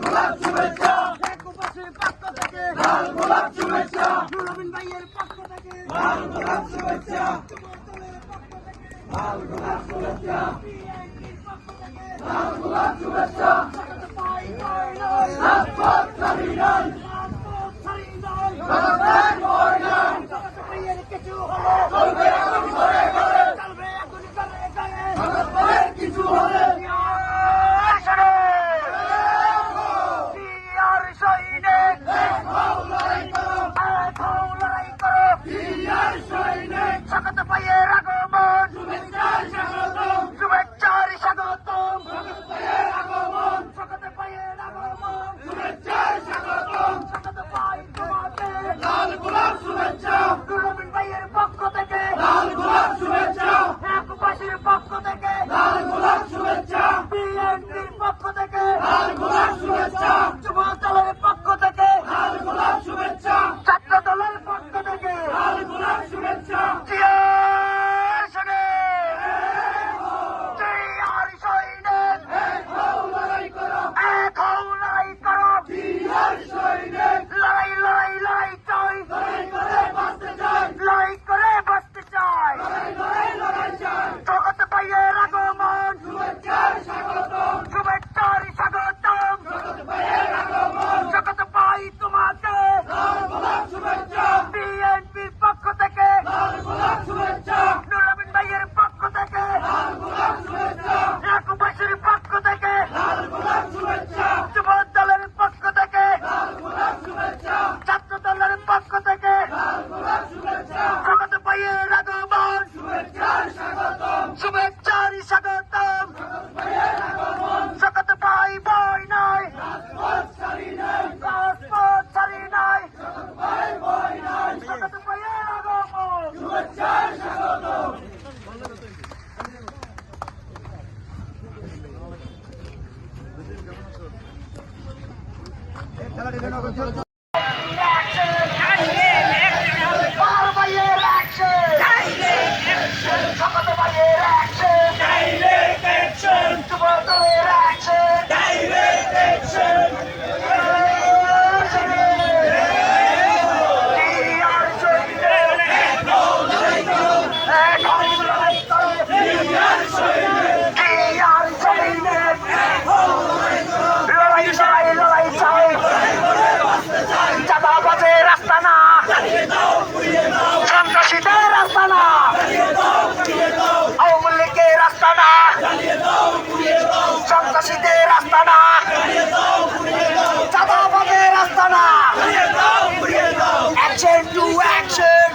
গোলাপ শুভেচ্ছা দেশবাসীর পক্ষ থেকে লাল গোলাপ শুভেচ্ছা নুরুদ্দিন ভাইয়ের পক্ষ থেকে লাল গোলাপ শুভেচ্ছা যুবদলের পক্ষ থেকে লাল গোলাপ শুভেচ্ছা বিএনপির পক্ষ থেকে লাল গোলাপ শুভেচ্ছা স্বাগত পাই নয় নয় রাজপথ ছাড়ি নাই রাজপথ ছাড়ি নয় জনতার ভয় নাই স্বাগত ভাইয়ের কিছু হলে চলবে আগুন করে করে চলবে আগুন করে করে জনতার কিছু হলে লড়াই করো বিয়ার সৈনিক স্বাগত ভাইয়ের আগমন শুভেচ্ছার স্বাগতম শুভেচ্ছার স্বাগতম জগৎ আগমন স্বাগত ভাইয়ের আগমন শুভেচ্ছার স্বাগতম স্বাগত ভাই তোমাকে লাল গোলাপ শুভেচ্ছা নুরুদ্দিন ভাইয়ের পক্ষ থেকে লাল গোলাপ শুভেচ্ছা একবাসীর পক্ষ থেকে লাল গোলাপ শুভেচ্ছা বিএনপির পক্ষ থেকে লাল গোলাপ শুভেচ্ছা যুব দলের পক্ষ থেকে লাল গোলাপ শুভেচ্ছা ছাত্র দলের পক্ষ থেকে লাল গোলাপ শুভেচ্ছা জিয়ার সৈনিক জিয়ার সৈনিক এক হও লড়াই করো এক হও লড়াই করো বিয়ার সৈনিক লড়াই লড়াই লড়াই চাই লড়াই করে বাঁচতে চাই লড়াই করে বাঁচতে চাই লড়াই চাই স্বাগত ভাইয়ের আগমন শুভেচ্ছার স্বাগতম শুভেচ্ছার স্বাগতম জগৎ ভাইয়ের আগমন স্বাগত ভাই তোমাকে লাল গোলাপ শুভেচ্ছা বিএনপির পক্ষ থেকে লাল গোলাপ শুভেচ্ছা নুরুদ্দিন ভাইয়ের পক্ষ থেকে লাল গোলাপ শুভেচ্ছা একবাসীর পক্ষ থেকে লাল গোলাপ শুভেচ্ছা যুব দলের পক্ষ থেকে লাল গোলাপ শুভেচ্ছা ছাত্র দলের পক্ষ থেকে লাল গোলাপ শুভেচ্ছা স্বাগত ভাইয়ের আগমন শুভেচ্ছার স্বাগতম শুভেচ্ছার স্বাগতম জগৎ ভাইয়ের আগমন স্বাগত ভাই বই নাই রাজপথ ছাড়ি নাই রাজপথ ছাড়ি নাই জগৎ ভাই ভয় নাই স্বাগত ভাইয়ের আগমন শুভেচ্ছার স্বাগতম পার ভাইয়ের অ্যাকশন স্বাগত ভাইয়ের অ্যাকশন যুব দলের অ্যাকশন চাঁদাবাজের রাস্তা না সন্ত্রাসীদের রাস্তা না আওয়ামী লীগের রাস্তা না সন্ত্রাসীদের রাস্তা না চাঁদাবাজের রাস্তা না অ্যাকশন টু অ্যাকশন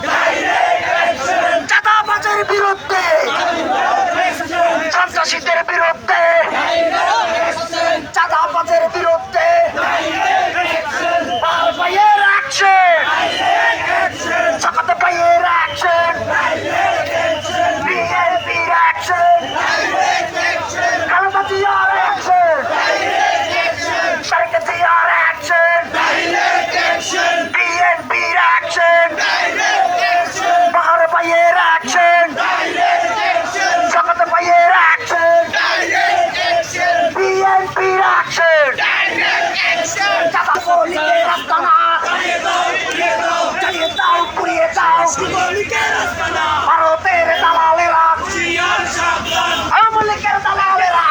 চাঁদাবাজের বিরুদ্ধে সন্ত্রাসীদের বিরুদ্ধে চাঁদাবাজের বিরুদ্ধে পার ভাইয়ের অ্যাকশন স্বাগত ভাইয়ের অ্যাকশন বিএনপির অ্যাকশন খালেদা জিয়ার অ্যাকশন শেখ জিয়ার অ্যাকশন বিএনপির অ্যাকশন পার ভাইয়ের অ্যাকশন স্বাগত ভাইয়ের অ্যাকশন বিএনপির অ্যাকশন চাঁদা লীগের রাস্তা না চালিয়ে দাও পুড়িয়ে দাও ভারতের দালালেরা আওয়ামী লীগের দালালেরা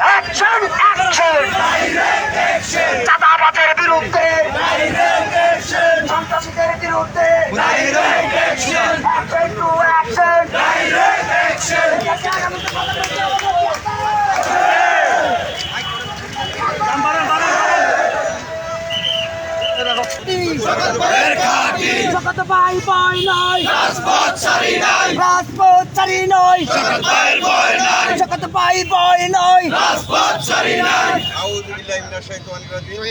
অ্যাকশন অ্যাকশন চাঁদাবাজের বিরুদ্ধে সন্ত্রাসীদের বিরুদ্ধে অ্যাকশন টু অ্যাকশন স্বাগত ভাই বই নাই রাজপথ ছাড়ি নাই রাজপথ ছাড়ি নয় জগৎ ভাইয়ের ভয় নাই স্বাগত ভাই বই নয় রাজপথ ছাড়ি নাই আউযু বিল্লাহি মিনাশ শাইতানির রাজিম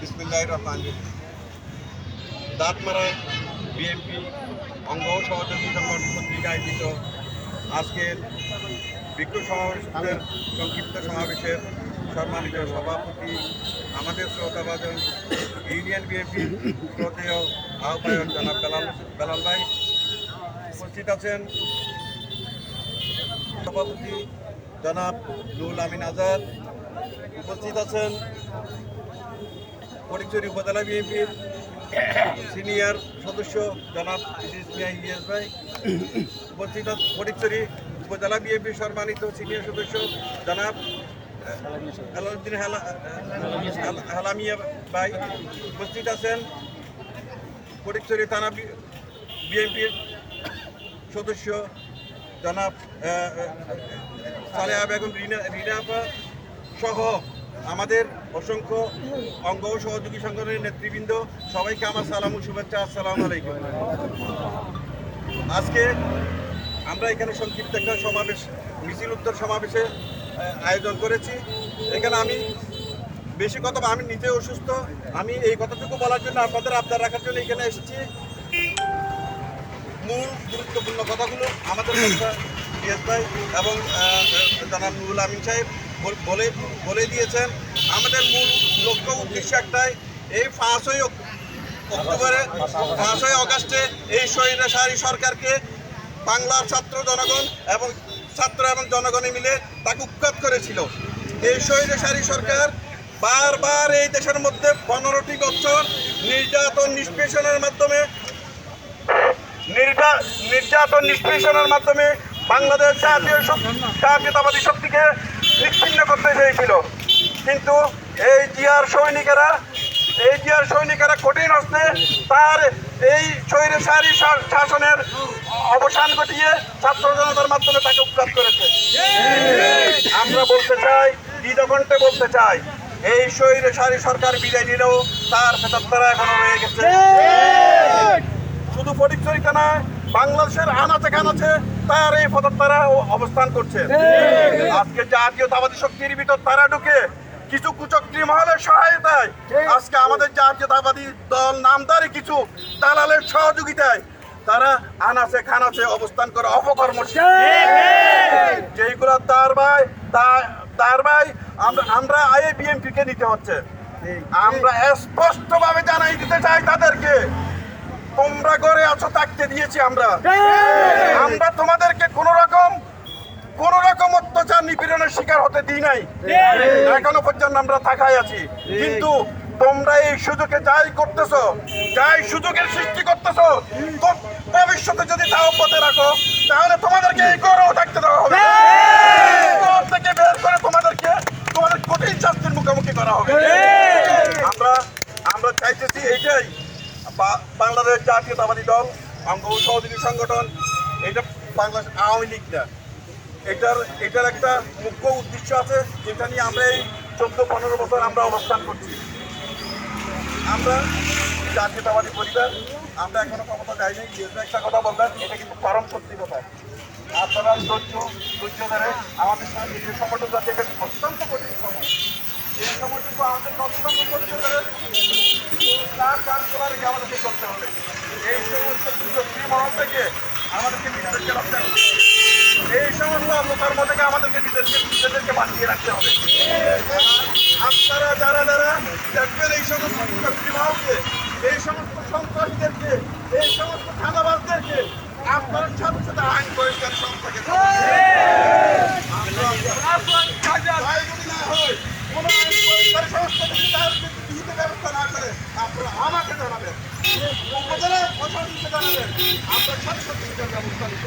বিসমিল্লাহির রহমানির রহিম দাঁতমারা বিএনপি অঙ্গ সহযোগী সংগঠন কর্তৃক আয়োজিত আজকের বিক্ষোভ সমাবেশের সংক্ষিপ্ত সমাবেশের সম্মানিত সভাপতি আমাদের শ্রোতাভাজন ইউনিয়ন বিএনপির শ্রদ্ধেয় আহ্বায়ক জনাব বেলাল ভাই উপস্থিত আছেন সভাপতি জনাব নুরুল আমিন আজাদ উপস্থিত আছেন ফটিকছড়ি উপজেলা বিএনপির সিনিয়র সদস্য জনাব ইদ্রিস মিয়া ইলিয়াস ভাই, উপস্থিত ফটিকছড়ি উপজেলা বিএনপির সম্মানিত সিনিয়র সদস্য জনাব আলাউদ্দিন হালামিয়া ভাই, উপস্থিত আছেন ফটিকছড়ি থানা বিএনপির সদস্য জনাব সালেহা বেগম রিনা আপা সহ আমাদের অসংখ্য অঙ্গ ও সহযোগী সংগঠনের নেতৃবৃন্দ, সবাইকে আমার সালাম ও শুভেচ্ছা। আসসালামু আলাইকুম। আজকে আমরা এখানে সংক্ষিপ্ত একটা সমাবেশ, মিছিল উত্তর সমাবেশে আয়োজন করেছি। এখানে আমি বেশি কথা, আমি নিজে অসুস্থ, আমি এই কথাটুকু বলার জন্য, আপনাদের আবদার রাখার জন্য এখানে এসেছি। মূল গুরুত্বপূর্ণ কথাগুলো আমাদের ইলিয়াস ভাই এবং জনাব নুরুল আমিন সাহেব বলে দিয়েছেন। আমাদের মূল লক্ষ্য উদ্দেশ্য একটাই, এই 5ই অক্টোবরে 5ই আগস্টে এই স্বৈরাচারী সরকারকে বাংলার ছাত্র এবং জনগণে মিলে তাকে উৎখাত করেছিল। এই স্বৈরাচারী সরকার বারবার এই দেশের মধ্যে 15টি বছর নির্যাতন নিষ্পেষণের মাধ্যমে বাংলাদেশ জাতীয়তাবাদী শক্তিকে নিশ্চিহ্ন করতে চেয়েছিল। কিন্তু এই জিয়ার সৈনিকেরা কঠিন হস্তে তার এই স্বৈরাচারী শাসনের অবসান ঘটিয়ে ছাত্র জনতার মাধ্যমে তাকে উৎখাত করেছে। আমরা বলতে চাই, দ্বিধকণ্ঠে বলতে চাই, এই স্বৈরাচারী সরকার বিদায় নিলেও তার ফেতরা এখনো রয়ে গেছে। শুধু ফটিকছড়ি থানায়, বাংলাদেশের আনাচে কানাচে তার এই ফেতরা অবস্থান করছে। আজকে জাতীয়তাবাদী শক্তির ভিতর তারা ঢুকে কিছু কুচক্রী মহলের সহায়তায়, আজকে আমাদের জাতীয়তাবাদী দল নামদারি কিছু দালালের সহযোগিতায় তারা আনাচে খানাচে অবস্থান করে অপকর্মশীল, যেইগুলো তার ভাই আমরা এই বিএনপি কে নিতে হচ্ছে। আমরা স্পষ্টভাবে জানাই দিতে চাই তাদেরকে, তোমরা ঘরে আছো থাকতে দিয়েছি আমরা তোমাদেরকে কোন রকম অত্যাচার নিপীড়নের শিকার হতে দিই নাই, এখনো পর্যন্ত আমরা থাকাই আছি। কিন্তু তোমরা এই সুযোগে যাই করতেছো, যাই সুযোগের সৃষ্টি করতেছো, ভবিষ্যতে যদি তা অব্যাহত রাখো তাহলে তোমাদেরকে এই ঘরেও থাকতে দেওয়া হবে, থেকে বের করে তোমাদের কঠিন শাস্তির মুখোমুখি করা হবে। আমরা চাইতেছি এইটাই, বাংলাদেশ জাতীয়তাবাদী দল অঙ্গ সহযোগী সংগঠন, এটা বাংলাদেশ আওয়ামী লীগ না, এটার একটা মুখ্য উদ্দেশ্য আছে, যেটা নিয়ে আমরা এই 14-15 বছর আমরা অবস্থান করছি। আমরা জাতীয়তাবাদী পরিবার, আমরা এখনো ক্ষমতা যাইনি। একটা কথা বলবেন, এটা কিন্তু চরম সত্যি কথা। আপনারা ধৈর্য ধরে আমাদের সঙ্গে যে সময়টা যাচ্ছে, এটা অত্যন্ত কঠিন সময়। এই সময়টুকু আমাদেরকে অত্যন্ত ধৈর্য ধরে তার কাজ করা রেখে আমাদেরকে করতে হবে। এই সমস্ত কুচক্রী মহল থেকে আমাদেরকে নিজেদেরকে রক্ষা করতে হবে, এই সমস্ত অপকর্ম থেকে আমাদেরকে নিজেদেরকে বাঁচিয়ে রাখতে হবে। আপনারা যারা দেখবেন এই সমস্ত কুচক্রী মহলকে, এই সমস্ত সন্ত্রাসীদেরকে, এই সমস্ত থানাবাসদেরকে, আপনার সাথে সাথে আইন পরিষ্কার সংস্থাকে ব্যবস্থা না করে আপনারা আমাকে জানাবেন, উপজেলা প্রশাসনকে জানাবেন, আমরা সাথে সাথে ব্যবস্থা নিব।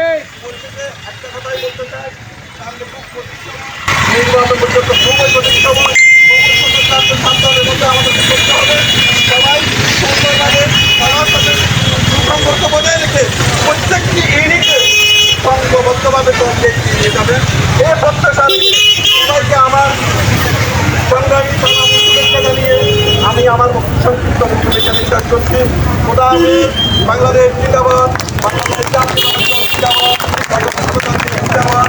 এই পরিস্থিতিতে একটা কথাই বলতে চাই, তাহলে নির্বাচন পর্যন্ত সময় সন্তানের মধ্যে আমাদেরকে করতে হবে। সবাই সুন্দরভাবে সবার সাথে সুসম্পর্ক বজায় রেখে প্রত্যেকটি ইউনিটে সংঘবদ্ধভাবে দলকে এগিয়ে যাবেন। এই প্রত্যাশা সবাইকে আমার সংগ্রামী শুভেচ্ছা জানিয়ে আমি আমার সংক্ষিপ্ত বক্তব্য শেষ করছি। খোদা হাফেজ। বাংলাদেশ জিন্দাবাদ, বাংলাদেশ জাতীয়তাবাদী দল জিন্দাবাদ, বাংলাদেশ জিন্দাবাদ।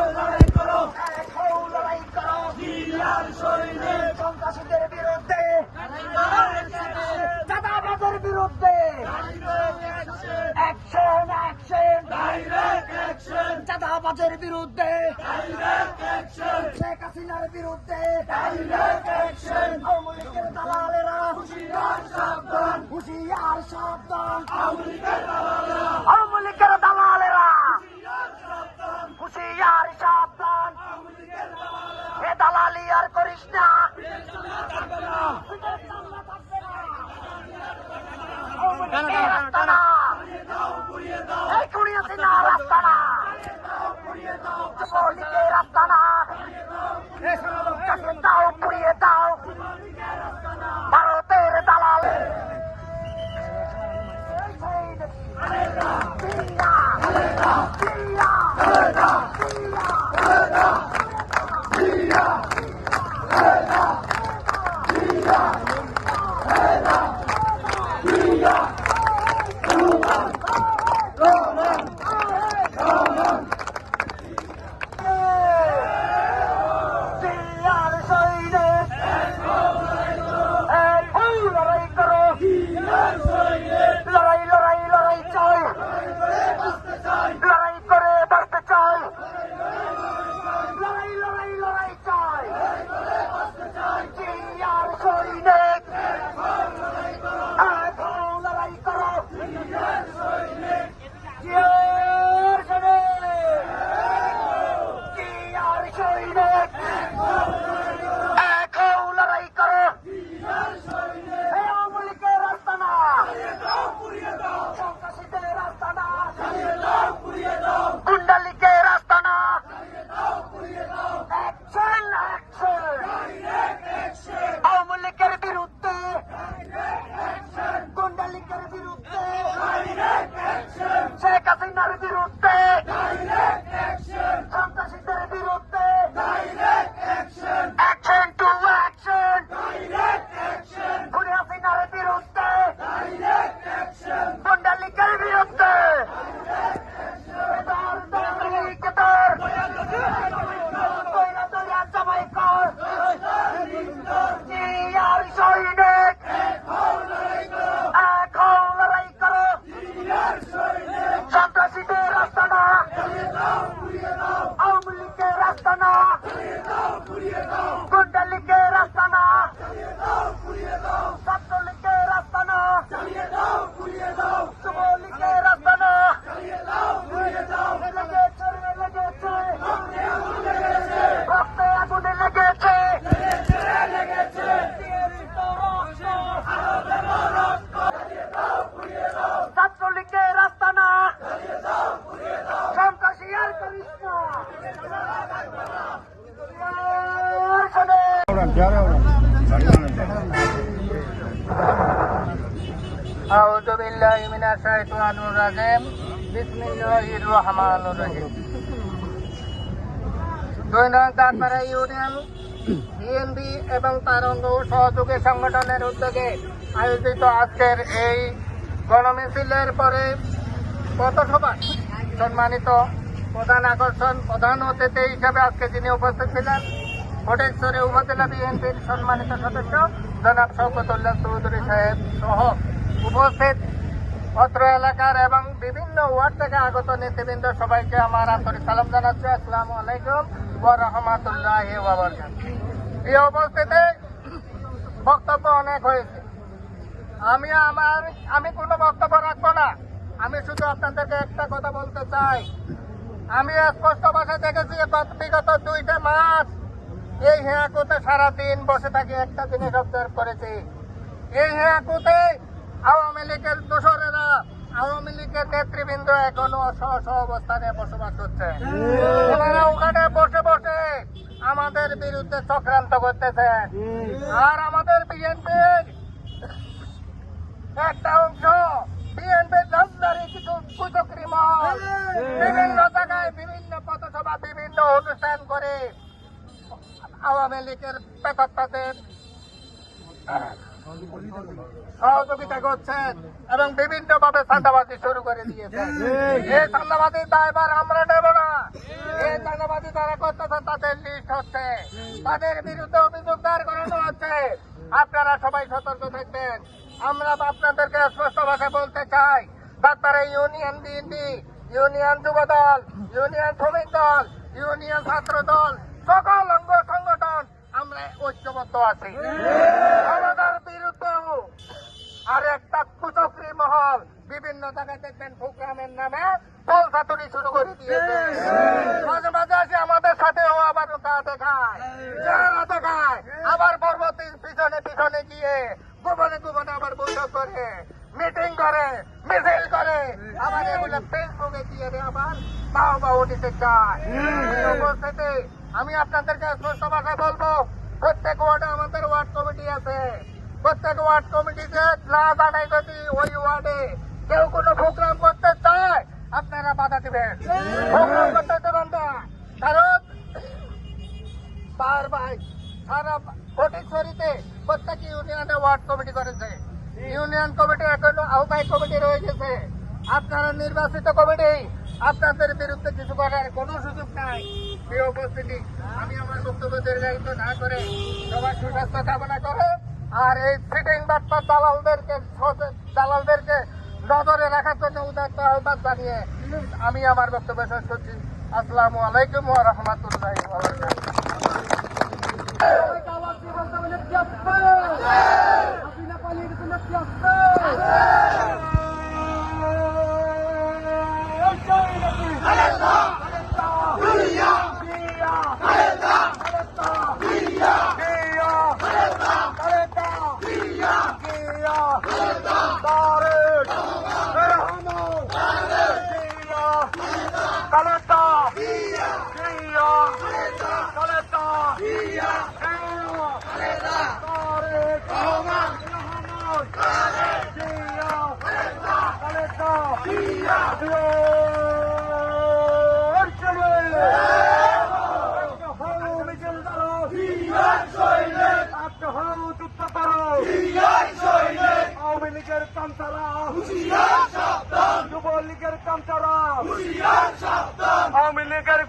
Hey, চাঁদাবাজের বিরুদ্ধে শেখ হাসিনার বিরুদ্ধে আওয়ামী লীগের দালালেরা হুঁশিয়ার সাবধান আওয়ামী লীগের দালালেরা হুঁশিয়ার সাবধান এ দালালি আর করিস না ভারতের দালাল আউযু বিল্লাহি মিনাশ শাইতানির রাজিম বিসমিল্লাহির রহমানির রহিম। দৈনিক দাঁতপাড়া ইউনিয়ন বিএনপি এবং তার অঙ্গ সহযোগী সংগঠনের উদ্যোগে আয়োজিত আজকের এই গণমিছিলের পরে পথসভা সম্মানিত প্রধান আকর্ষণ প্রধান অতিথি হিসেবে আজকে যিনি উপস্থিত ছিলেন ফটিকছড়ি উপজেলা বিএনপির সম্মানিত সদস্য জনাব শওকতুল্লাহ চৌধুরী সাহেব সহ উপস্থিত অত্র এলাকার এবং বিভিন্ন ওয়ার্ড থেকে আগত নেতৃবৃন্দ সবাইকে আমার আন্তরিক সালাম জানাচ্ছি। আসসালামু আলাইকুম ওয়া রাহমাতুল্লাহি ওয়া বারাকাতুহু। এই উপস্থিতি বক্তব্য অনেক হয়েছে, আমি কোনো বক্তব্য রাখবো না। আমি শুধু আপনাদেরকে একটা কথা বলতে চাই। আমি স্পষ্ট ভাষায় দেখেছি বিগত 2টা মাস এই হেয়াকুতে সারাদিন বসে থাকি, একটা জিনিস অবজার্ভ করেছি। এই হেয়াকুতে আওয়ামী লীগের দোসরেরা, আওয়ামী লীগের নেতৃবৃন্দ এখনো স্ব অবস্থানে বসবাস করছে। ওনারা ওখানে বসে বসে আমাদের বিরুদ্ধে চক্রান্ত করতেছে। আর আমাদের বিএনপির একটা অংশ, বিএনপির নামদারি কিছু কুচক্রী মহল বিভিন্ন জায়গায় বিভিন্ন পথসভা বিভিন্ন অনুষ্ঠান করে আওয়ামী লীগের প্রেতাত্মাদের সহযোগিতা করছেন এবং বিভিন্ন ভাবে চাঁদাবাজি শুরু করে দিয়েছেন। এই চাঁদাবাজির দায়ভার আমরা নেব না। এই চাঁদাবাজি যারা করতেছেন তাদের লিস্ট হচ্ছে, তাদের বিরুদ্ধে অভিযোগ দায়ের করানো হচ্ছে। আপনারা সবাই সতর্ক থাকবেন। আমরা আপনাদেরকে স্পষ্ট ভাষায় বলতে চাই, দাঁতপাড়া ইউনিয়ন বিএনপি ইউনিয়ন যুব দল, ইউনিয়ন শ্রমিক দল, ইউনিয়ন ছাত্র দল, সকল অঙ্গ সংগঠন আমরা ঐক্যবদ্ধ আছি। আমাদের বিরুদ্ধেও আর একটা কুচক্রী মহল বিভিন্ন জায়গায় দেখবেন প্রোগ্রামের নামে পলসাতুরি শুরু করে দিয়েছে। মাঝে মাঝে আসে আমাদের সাথেও আবার গাতে খায়, রাতে খায়, আবার পরবর্তী পিছনে পিছনে গিয়ে গোপনে গোপনে আবার বৈঠক করে, মিটিং করে, মিছিল করে, আবার এগুলো ফেসবুকে দিয়ে আবার বাহবা নিতে চায়। এই অবস্থাতে আমি আপনাদেরকে স্পষ্ট ভাষায় বলবো, প্রত্যেক ওয়ার্ডে আমাদের ওয়ার্ড কমিটি আছে। প্রত্যেক ওয়ার্ড কমিটিতে না জানাই যদি ওই ওয়ার্ডে কেউ কোনো প্রোগ্রাম করতে চায় আপনারা বাধা দিবেন, প্রোগ্রাম করতে দেবেন না। কারণ তার ভাই সারা ফটিকছড়িতে প্রত্যেক ইউনিয়নে ওয়ার্ড কমিটি করেছে। ইউনিয়ন কমিটি এখন আহ্বায়ক কমিটি রয়ে গেছে। আপনারা নির্বাচিত কমিটি, আপনাদের বিরুদ্ধে কিছু করার কোনো সুযোগ নাই। প্রিয় উপস্থিতি, আমি আমার বক্তব্য দীর্ঘায়িত না করে সবার সুস্বাস্থ্য কামনা করে আর এই সিটিং বাটপার দালালদেরকে নজরে রাখার জন্য উদাত্ত আহ্বান জানিয়ে আমি আমার বক্তব্য শেষ করছি। আসসালামু আলাইকুম ওয়া রাহমাতুল্লাহি ওয়া বারাকাতুহু। আওয়ামী লীগের কামতারা, যুবলীগের কামতারা, আওয়ামী লীগের